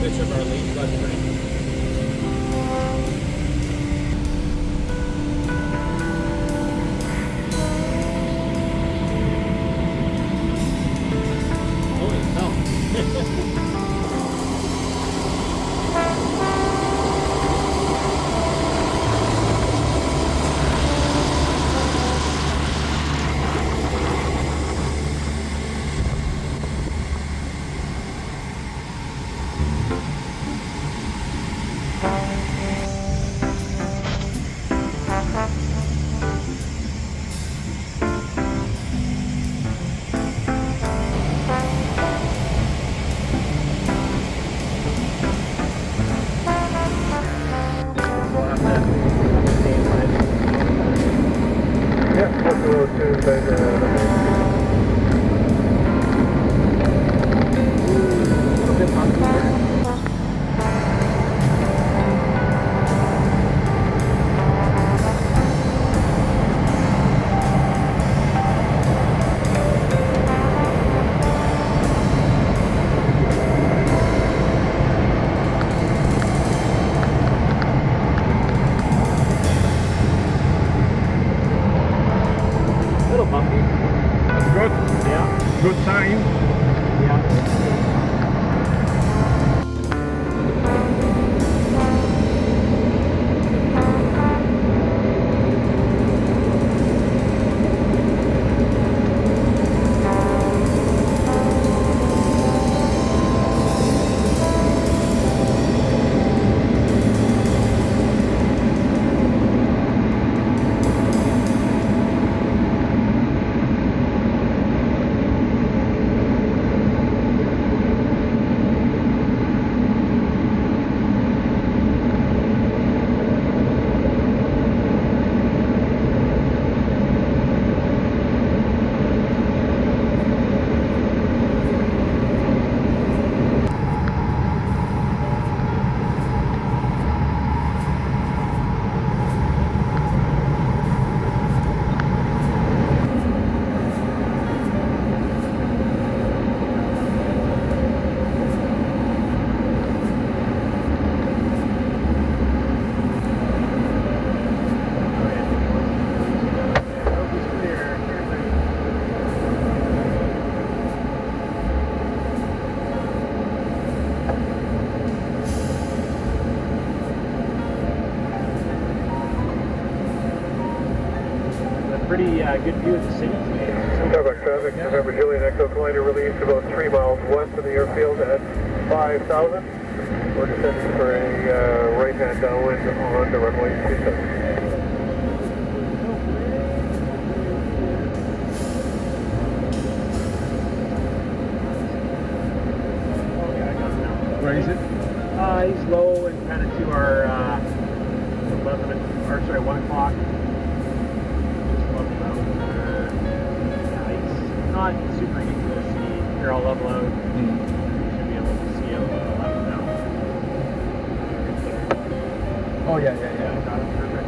pitch of our lead clutch brake. Good sign. Yeah. Pretty good view of the city today. Starbuck traffic, November Juliet Echo Collider released about 3 miles west of the airfield at 5,000. We're descending for a right-hand downwind on the runway 27. Where is it? He's low and kind of to our 1 o'clock. Not super easy to see. Here, I'll level out. You should be able to see out to the left now. Oh, yeah. Got it. Perfect.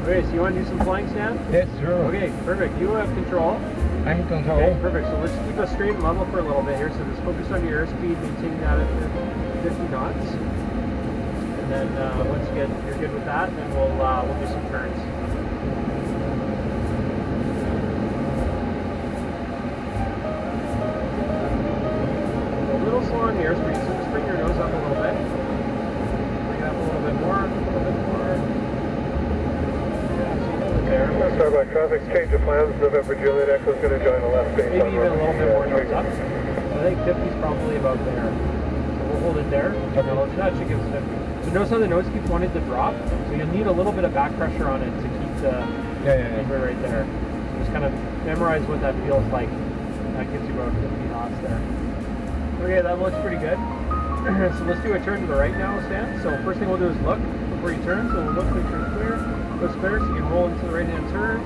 Okay, so you want to do some flying, Stan? Yes, sure. Okay, perfect. You have control. I can control. Okay, perfect. So let's keep us straight and level for a little bit here. So just focus on your airspeed, maintain that at 50 knots. And then once you're good with that, then we'll do some turns. A little slow on the airspeed, so just bring your nose up a little bit. Bring it up a little bit more, a little bit more. Yeah, so you hold it there. Starbuck traffic, change of plans. November Juliet Echo is going to join the left base. Maybe even a little bit more nose up. So I think 50 is probably about there. So we'll hold it there. Okay. So that should give us 50. So notice how the nose keeps wanting to drop, so you'll need a little bit of back pressure on it to keep the finger right there. Just kind of memorize what that feels like. That gives you about 50 knots there. Okay, that looks pretty good. So let's do a turn to the right now, Stan. So first thing we'll do is look before you turn. So we'll look, make sure it's clear. Looks clear, so you can roll into the right-hand turn.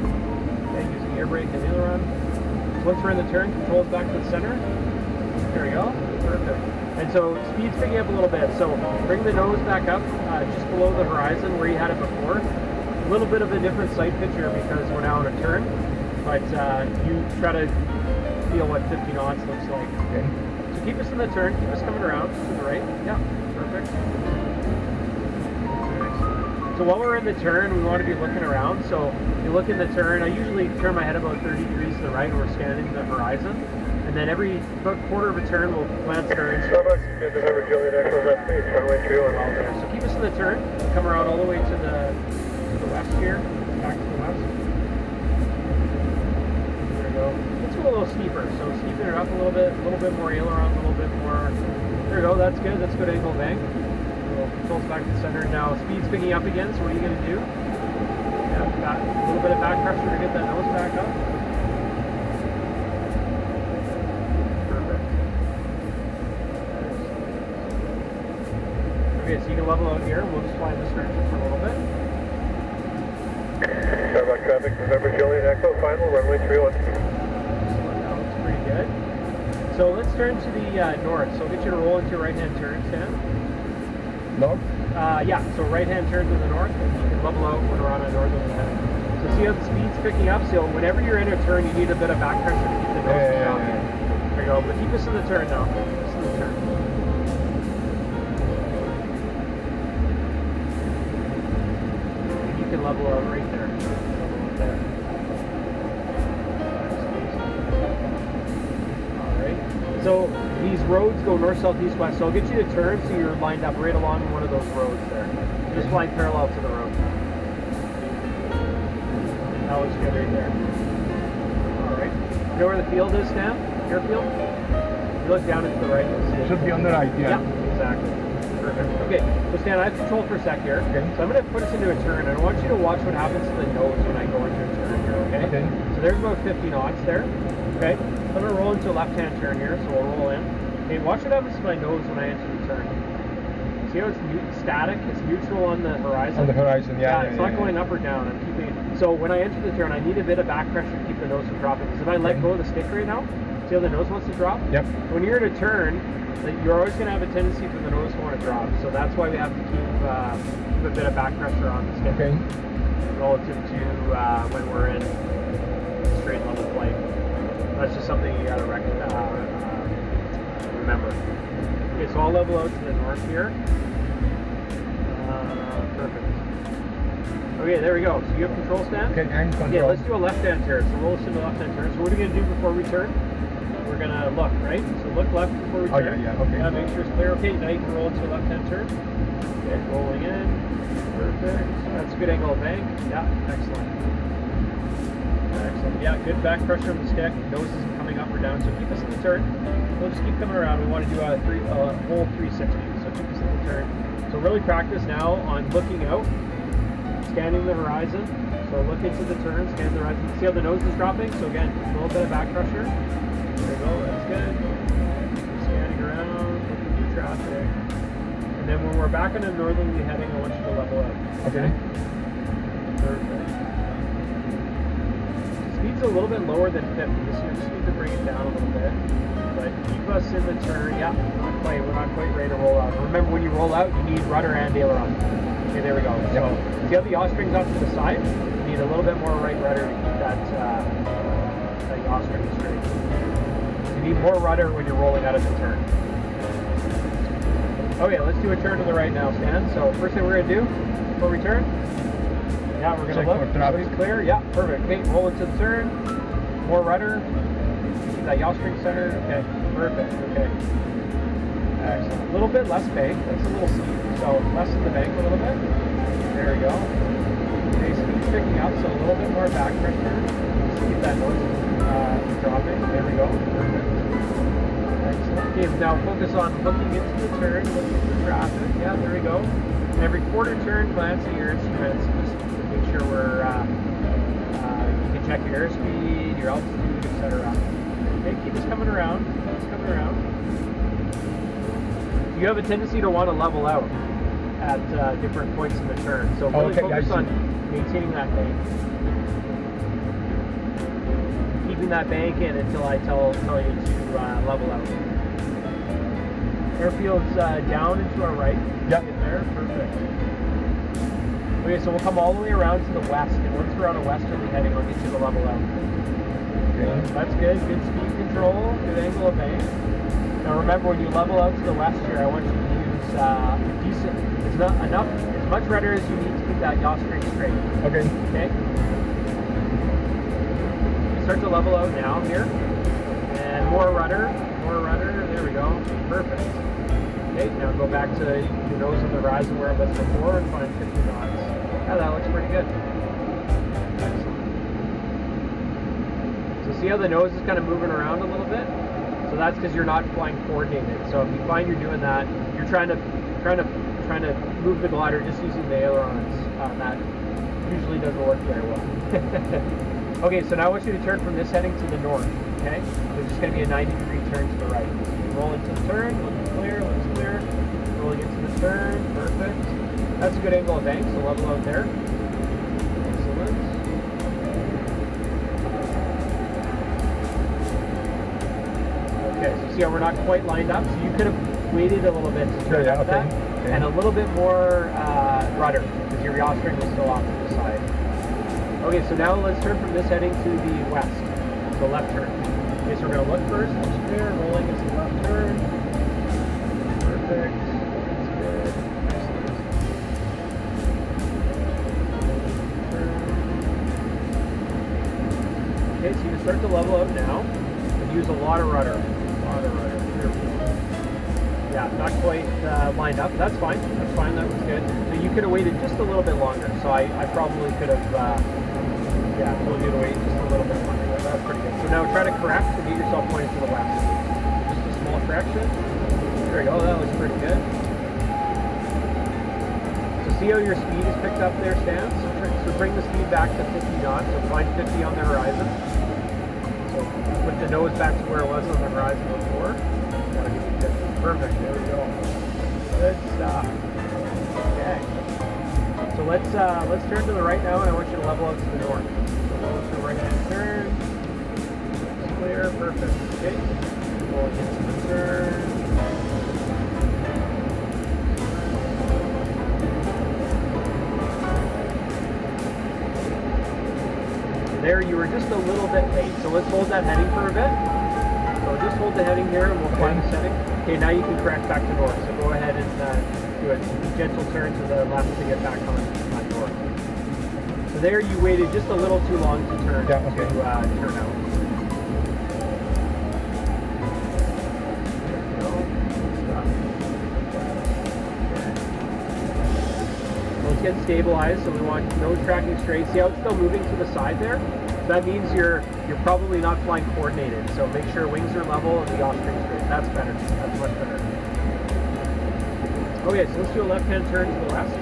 Okay, using air brake and aileron. So once we're in the turn, controls back to the center. There we go. Perfect. And so speed's picking up a little bit. So bring the nose back up just below the horizon where you had it before. A little bit of a different sight picture because we're now in a turn. but you try to feel what 50 knots looks like. Okay. So keep us in the turn, keep us coming around to the right. Yeah, perfect. So while we're in the turn, we want to be looking around. So you look in the turn, I usually turn my head about 30 degrees to the right, and we're scanning the horizon. And then every about quarter of a turn, we'll glance at our instruments. November Juliet Echo, left base, runway 31. So keep us in the turn, come around all the way to the west here, back to the west. There we go. Let's go a little steeper. So steepen it up a little bit more aileron, a little bit more. There we go. That's good. That's good angle bank. Controls back to the center. Now speed's picking up again. So what are you going to do? Yeah, a little bit of back pressure to get that nose back up. Perfect. Okay, so you can level out here. We'll just fly in this direction for a little bit. Sorry about traffic. November Juliet Echo, final runway 31. That looks pretty good. So let's turn to the north. So I'll get you to roll into your right-hand turn, Stan. North? Yeah, so right-hand turn to the north, and you can level out when we're on a northerly heading. So see how the speed's picking up? So whenever you're in a turn, you need a bit of back pressure to keep the nose from dropping. There you go, but keep us in the turn now. Keep us in the turn. And you can level out right there. Level out there. Alright. So these roads go north, south, east, west. So I'll get you to turn so you're lined up right along one of those roads there. Just flying parallel to the road. That looks good right there. Alright. You know where the field is, Stan? Airfield? You look down and to the right, you'll see it. Should be on the right, yeah. Yeah, exactly. Perfect. Okay, so Stan, I have control for a sec here. Okay. So I'm going to put us into a turn, and I want you to watch what happens to the nose when I go into a turn here, okay? Okay. So there's about 50 knots there, okay? So I'm going to roll into a left-hand turn here, so we'll roll in. Okay, watch what happens to my nose when I enter the turn. See how it's static? It's neutral on the horizon? On the horizon, yeah. It's not going up or down. I'm keeping it. So when I enter the turn, I need a bit of back pressure to keep the nose from dropping. Because if I let go of the stick right now, see how the nose wants to drop? Yep. When you're in a turn, you're always going to have a tendency for the nose to want to drop. So that's why we have to keep a bit of back pressure on the stick. Okay. Relative to when we're in straight level flight. That's just something you got to remember. Okay, so I'll level out to the north here. Perfect. Okay, there we go. So you have control, Stan? Okay, I'm control. Yeah, let's do a left-hand turn. So roll us into a left-hand turn. So what are we going to do before we turn? We're going to look, right? So look left before we turn. Yeah, okay. Make sure it's clear. Okay, now you can roll into a left-hand turn. Okay, rolling in. Perfect. That's a good angle of bank. Yeah, excellent. Excellent. Yeah, good back pressure on the stick. Nose isn't coming up or down. So keep us in the turn. We'll just keep coming around. We want to do a whole 360. So keep us in the turn. So really practice now on looking out, scanning the horizon. So look into the turn, scan the horizon. See how the nose is dropping? So again, a little bit of back pressure. There we go, that's good. Scanning around, looking through traffic. And then when we're back on a northerly heading, I want you to level out. Okay. Perfect. Speed's a little bit lower than 50, so you just need to bring it down a little bit. But keep us in the turn. Yeah, we're not quite ready to roll out. Remember, when you roll out, you need rudder and aileron. Okay, there we go. Yep. So see how the yaw string's off to the side? You need a little bit more right rudder to keep that yaw string straight. You need more rudder when you're rolling out of the turn. Okay, let's do a turn to the right now, Stan. So first thing we're going to do before we turn, yeah, we're going to look. Everything's clear? Yeah, perfect. Okay, roll into the turn. More rudder. Keep that yaw string centered. Okay, perfect. Okay. Excellent. A little bit less bank. That's a little steep. So less in the bank a little bit. There we go. Okay, speed's picking up, so a little bit more back pressure. Just to keep that nose dropping. There we go. Perfect. Excellent. Okay, now focus on looking into the turn, looking at the traffic. Yeah, there we go. And every quarter turn, glance at your instruments. Just make sure we're, you can check your airspeed, your altitude, etc. Okay, keep us coming around. Keep us coming around. You have a tendency to want to level out at different points in the turn. So really focus on maintaining that bank. Keeping that bank in until I tell you to level out. Airfield's down and to our right. Yep. Get there, perfect. Okay, so we'll come all the way around to the west, and once we're on a westerly heading, I'll get you to level out. That's good. Good speed control. Good angle of bank. Now remember, when you level out to the west here, I want you to use decent. It's not enough. As much rudder as you need to keep that yaw string straight. Okay. Okay. Start to level out now here, and more rudder. More rudder. There we go. Perfect. Okay. Now go back to your nose on the horizon where it was before and find 50 knots. Yeah, that looks pretty good. Excellent. So see how the nose is kind of moving around a little bit? So that's because you're not flying coordinated. So if you find you're doing that, you're trying to move the glider just using the ailerons. That usually doesn't work very well. Okay, so now I want you to turn from this heading to the north. Okay, there's just going to be a 90-degree turn to the right. So you roll into the turn, looks clear, rolling into the turn, perfect. That's a good angle of bank, so level out there. Excellent. Okay, so see how we're not quite lined up? So you could have waited a little bit to turn up that, and a little bit more rudder, because your yaw string was still off to the side. Okay, so now let's turn from this heading to the west, so left turn. Okay, so we're going to look first, looks clear, rolling into the left turn. Perfect. That's good. Excellent. Okay, so you can start to level out now and use a lot of rudder. Yeah, not quite lined up. That's fine. That's fine. That was good. So you could have waited just a little bit longer. So I probably could have, told you to wait just a little bit longer. That's pretty good. So now try to correct and get yourself pointed to the west. Just a small correction. There we go. That looks pretty good. So see how your speed is picked up there, Stan? So bring the speed back to 50 knots. So find 50 on the horizon. So put the nose back to where it was on the horizon before. That'll give you 50. Perfect. There we go. Good stuff. Okay. So let's turn to the right now, and I want you to level out to the north. So roll to the right-hand turn. It's clear. Perfect. Okay. Roll into the turn. There, you were just a little bit late. So let's hold that heading for a bit. So just hold the heading here, and we'll find the setting. Okay, now you can correct back to north. So go ahead and do a gentle turn to the left to get back on north. So there you waited just a little too long to turn to turn out. So let's get stabilized. So we want nose tracking straight. See how it's still moving to the side there? So that means you're probably not flying coordinated. So make sure wings are level and the yaw string straight. That's better. That's much better. Okay, so let's do a left-hand turn to the west.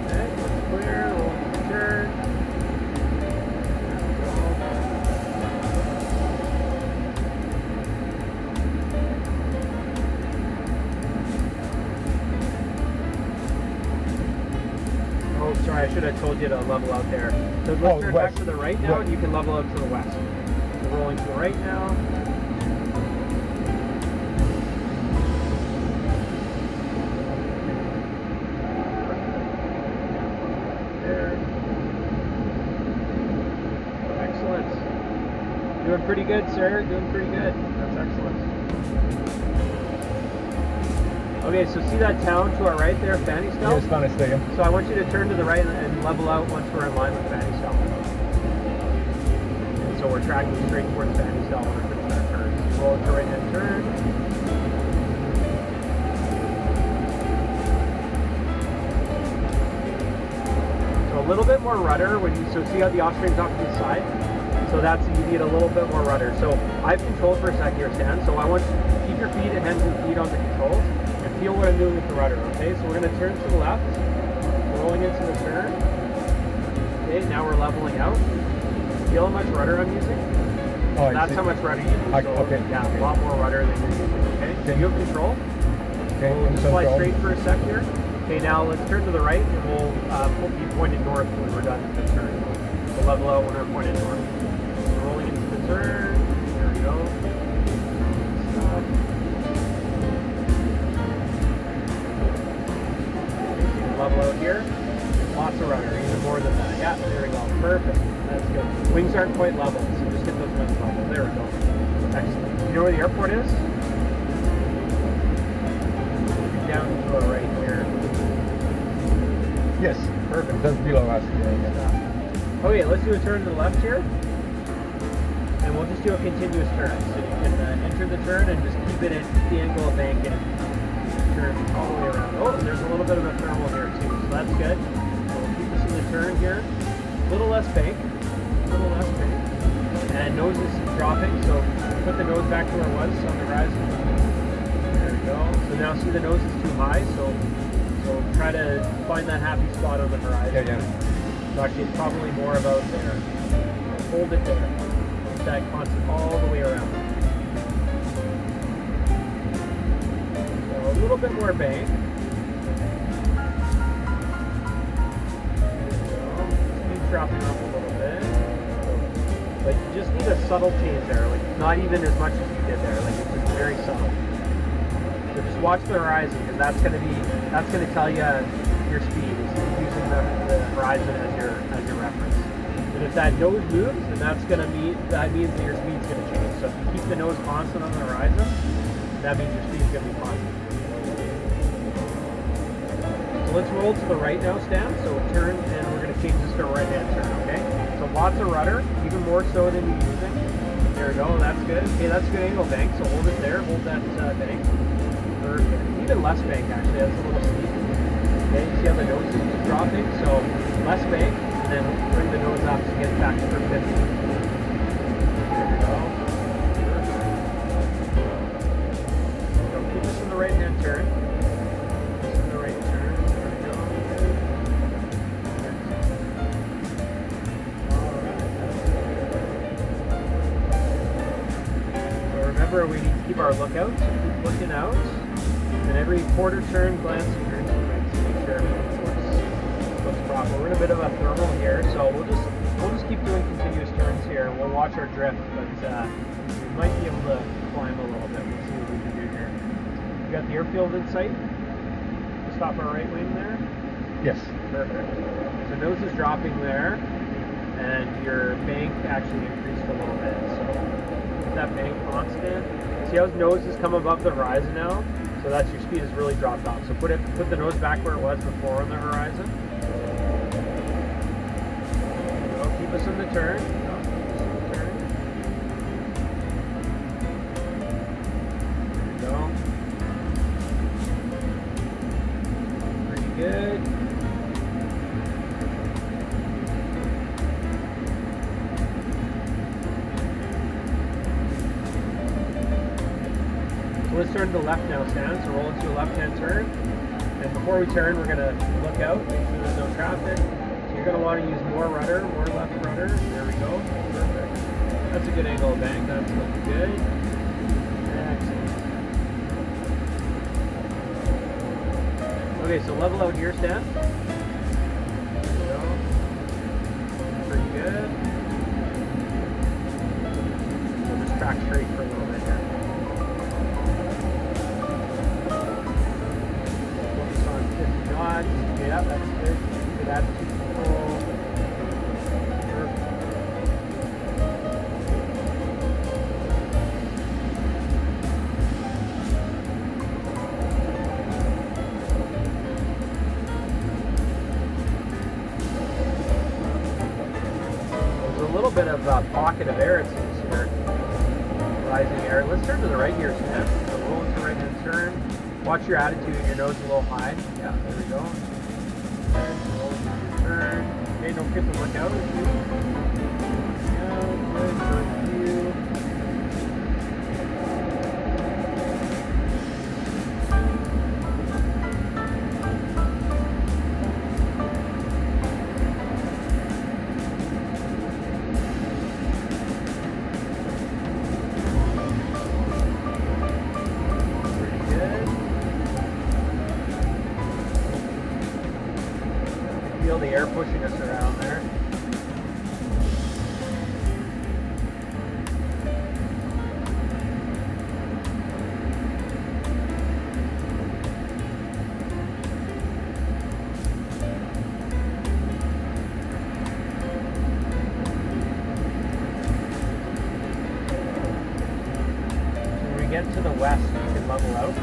Okay, that's clear. Roll into the turn. Oh, sorry, I should have told you to level out there. So let's turn back to the right now, and you can level out to the west. So rolling to the right now. Doing pretty good, sir. Doing pretty good. That's excellent. Okay, so see that town to our right there, Fannystown? Yes, Fannystown. So I want you to turn to the right and level out once we're in line with Fannystown. And so we're tracking straight towards Fannystown when we're fixing our turns. Roll it to right-hand turn. So a little bit more rudder when you see how the off string's off to the side? So you need a little bit more rudder. So I've controlled for a sec here, Stan. So I want you to keep your feet and hands and feet on the controls and feel what I'm doing with the rudder, okay? So we're going to turn to the left, rolling into the turn. Okay, now we're leveling out. Feel how much rudder I'm using? Oh, that's how much rudder you use. So, okay. Yeah, a lot more rudder than you're using, okay? So you have control. Okay, we'll just fly straight for a sec here. Okay, now let's turn to the right and we'll be pointed north when we're done with the turn. We'll level out when we're pointed north. Rolling into the turn. There we go. Stop. Level out here. Lots of rudder, even more than that. Yeah, there we go. Perfect. That's good. Wings aren't quite level, so just get those wings level. where the airport is? Down to the right here. Yes. Perfect. Just below us. Yeah. Okay, let's do a turn to the left here. And we'll just do a continuous turn. So you can enter the turn and just keep it at the angle of banking. Turn all the way around. Oh, there's a little bit of a thermal here too, so that's good. So we'll keep this in the turn here. A little less bank. A little less bank. And nose is dropping, so put the nose back to where it was on the horizon. There we go. So now see the nose is too high, so try to find that happy spot on the horizon. Yeah. So actually it's probably more about there. Hold it there. Keep that constant all the way around. So a little bit more bank. Keep dropping off a little bit. But you just need a subtle change there, like not even as much as you did there, like it's just very subtle. So just watch the horizon, because that's gonna tell you your speed, is using the horizon as your reference. And if that nose moves, then that means that your speed's gonna change. So if you keep the nose constant on the horizon, that means your speed's gonna be constant. So let's roll to the right now, Stan. So turn, and we're gonna change this to a right-hand turn, okay? So lots of rudder, even more so than you're using. There we go, that's good. Okay, that's a good angle bank, so hold it there, hold that bank. Perfect. Even less bank actually, that's a little steep. Okay, you see how the nose is dropping? So less bank, and then bring the nose up to get back to 50. There we go. Perfect. So keep this in the right-hand turn. This in the right turn. There we go. Remember, we need to keep our lookout, so keep looking out, and every quarter turn, glance to your instruments to make sure everything looks proper. We're in a bit of a thermal here, so we'll just keep doing continuous turns here. We'll watch our drift, but we might be able to climb a little bit. We'll see what we can do here. We got the airfield in sight. Just off our right wing there. Yes. Perfect. So nose is dropping there, and your bank actually increased a little bit. So that bank constant. See how his nose has come above the horizon now? So that's your speed has really dropped off. So put the nose back where it was before on the horizon. Keep us in the turn. There we go. Pretty good. Let's turn to the left now, Stan. So roll into a left-hand turn. And before we turn, we're going to look out, make sure there's no traffic. So you're going to want to use more rudder, more left rudder. There we go. Perfect. That's a good angle of bank. That's looking good. Excellent. Okay, so level out here, Stan. There we go. Pretty good. We'll just track straight for a little bit here. Yeah, that's good. Good attitude control. Perfect. There's a little bit of a pocket of air, it seems here. Rising air. Let's turn to the right here, Stan. So roll into right hand turn. Watch your attitude, your nose a little high. Yeah, there we go. And roll into your turn. Okay, don't forget to look out. Yeah, good for you. Feel the air pushing us around there. get to the west, you can level out.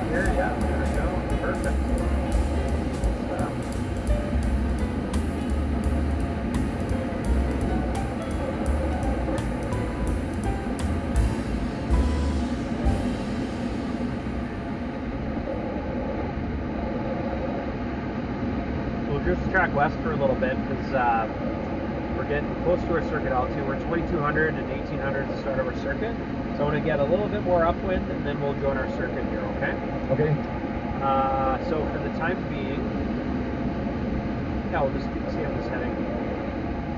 Here, yeah, there we go. Perfect. Just track west for a little bit because we're getting close to our circuit altitude. We're 2200 and 1800 to start of our circuit. So I want to get a little bit more upwind and then we'll join our circuit here, okay? Okay. So for the time being, yeah, we'll just see how this heading.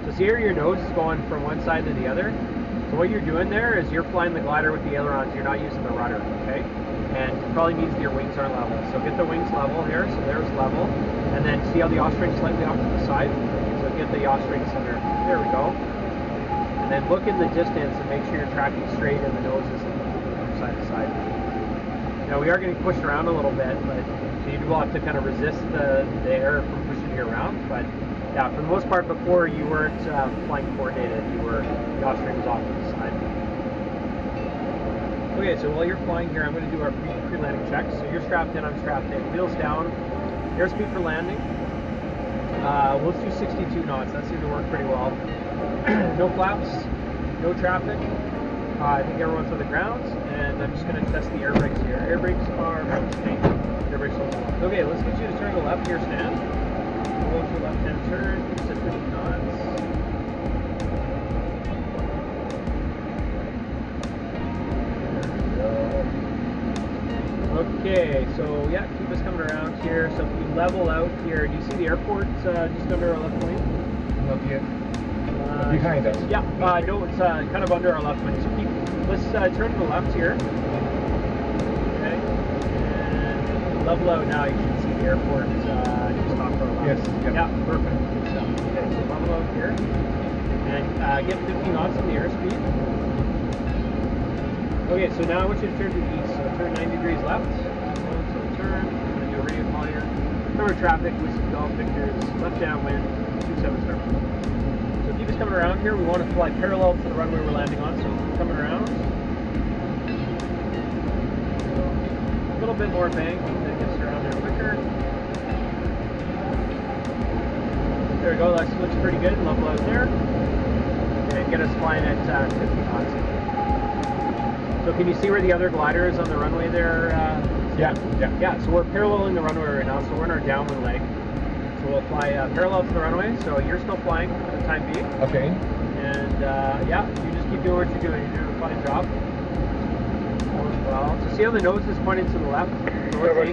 So see here your nose is going from one side to the other. So what you're doing there is you're flying the glider with the ailerons, you're not using the rudder, okay? And it probably means that your wings aren't level. So get the wings level here, so there's level. And then see how the yaw string's slightly off to the side? So get the yaw string center. There we go. And then look in the distance and make sure you're tracking straight and the nose isn't moving from side to side. Now we are getting pushed around a little bit, but so you will have to kind of resist the air from pushing you around. But yeah, for the most part before you weren't flying coordinated, the yaw string was off to the side. Okay, so while you're flying here, I'm going to do our pre-landing check. So you're strapped in, I'm strapped in. Wheels down, airspeed for landing. We'll do 62 knots. That seemed to work pretty well. No flaps, no traffic. I think everyone's on the ground, and I'm just going to test the air brakes here. Air brakes are air brakes are okay, let's get you to turn to the left here, Stan. Go to left-hand turn, set 50 knots. Okay, so yeah, keep us coming around here. So if we level out here, do you see the airport just under our left wing? Not yet. Behind us? Yeah, no, it's kind of under our left wing. So let's turn to the left here. Okay, and level out now. You should see the airport just off our left. Yes. Yeah, perfect. Good stuff. Okay, so level out here. And get 50 knots in the airspeed. Okay, so now I want you to turn to the east. So turn 90 degrees left. So turn. I'm going to do a radio call here. Cover traffic, Whiskey Golf Victors, left downwind, 27 star. So keep us coming around here. We want to fly parallel to the runway we're landing on. So coming around. A little bit more bank. That gets around there quicker. There we go. That looks pretty good. Level out there. And get us flying at 50 knots. So can you see where the other glider is on the runway there? Yeah, so we're paralleling the runway right now, so we're in our downwind leg. So we'll fly parallel to the runway, so you're still flying for the time being. Okay. And yeah, you just keep doing what you're doing. You're doing a fine job. Well, so see how the nose is pointing to the left? November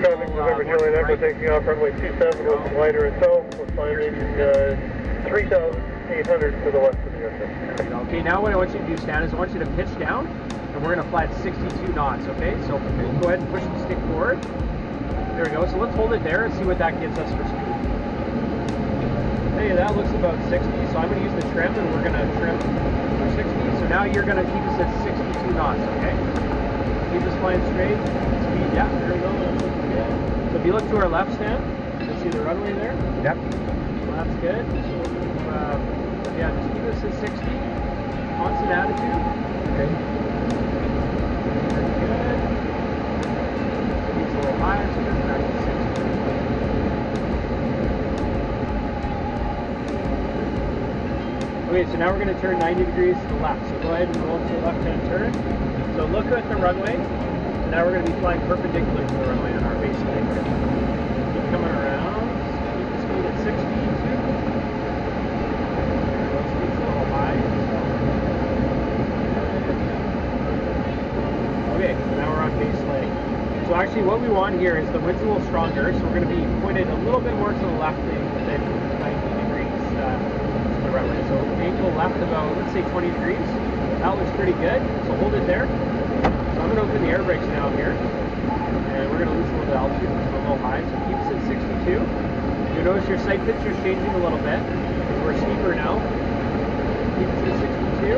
Juliet Echo taking off runway 27 with the glider itself. We're flying 3,800 to the west of the airfield. Okay, now what I want you to do, Stan, is I want you to pitch down. And we're going to fly at 62 knots, okay? So go ahead and push the stick forward. There we go. So let's hold it there and see what that gives us for speed. Hey, that looks about 60. So I'm going to use the trim and we're going to trim for 60. So now you're going to keep us at 62 knots, okay? Keep us flying straight. Speed, yeah, there we go. That's looking good. So if you look to our left, Stan, you see the runway there? Yep. So that's good. So yeah, just keep us at 60. Constant attitude. Okay. Okay, so now we're going to turn 90 degrees to the left. So go ahead and roll to the left-hand turn. So look at the runway. So now we're going to be flying perpendicular to the runway on our base leg. Keep coming around. Keep the speed at 62. Speed's a little high. Okay, so now we're on base leg. So actually what we want here is the wind's a little stronger, so we're going to be pointed a little bit more to the left than 90 degrees to the runway. So angle left about, let's say 20 degrees. That looks pretty good, so hold it there. So I'm going to open the air brakes now here, and we're going to lose a little bit of altitude, so a little high. So keep us at 62. You'll notice your sight picture is changing a little bit. We're steeper now. Keep us at 62.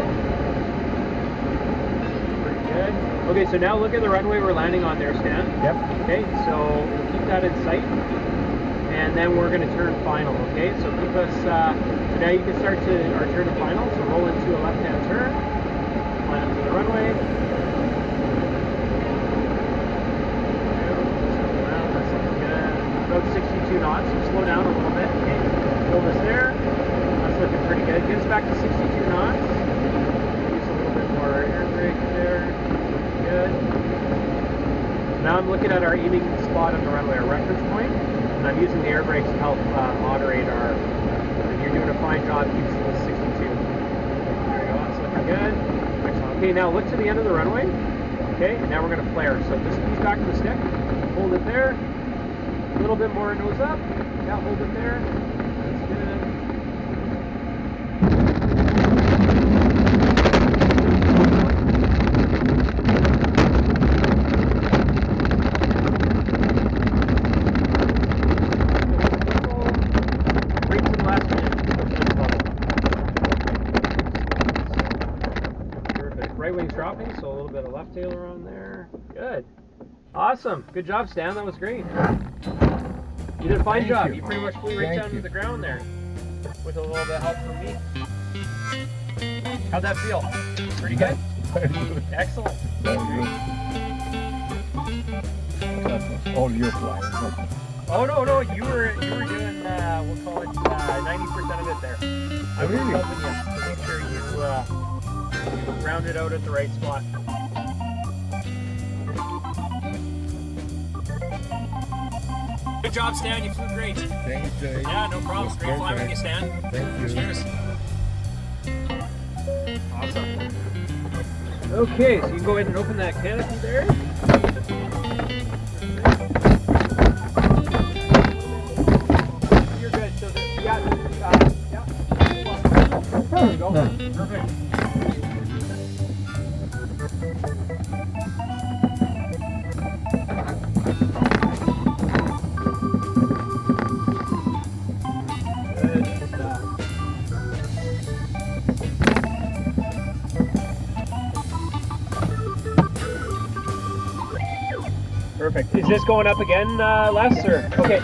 Good. Okay, so now look at the runway we're landing on there, Stan. Yep. Okay, so we'll keep that in sight. and then we're going to turn final, okay? So keep us, so now you can start to our turn to final, so roll into a left-hand turn, line up to the runway. That's looking good. About 62 knots, so slow down a little bit, okay? Hold us there. That's looking pretty good. Get us back to 62 knots. Use a little bit more air brake there. Good. Now I'm looking at our aiming spot on the runway, our reference point, and I'm using the air brakes to help moderate our, and you're doing a fine job, keep it to 62. There you go, that's looking good. Excellent. Okay, now look to the end of the runway. Okay, and now we're going to flare. So just ease back to the stick, hold it there, a little bit more nose up, yeah, hold it there, that's good. Right wing's dropping, so a little bit of left tail around there. Good. Awesome. Good job, Stan. That was great. You did a fine job. You pretty much flew right down to the ground there with a little bit of help from me. How'd that feel? Pretty good? Excellent. All your flying. Oh no, you were doing we'll call it 90% of it there. I was Really? helping you to make sure you rounded out at the right spot. Good job, Stan. You flew great. Thanks, Jay. Yeah, no problem. Great flying with you, Stan. Thank you. Cheers. Awesome. Okay, so you can go ahead and open that canopy there. You're good. So yeah. There you go. Perfect. Perfect. Is this going up again, Les? Or okay.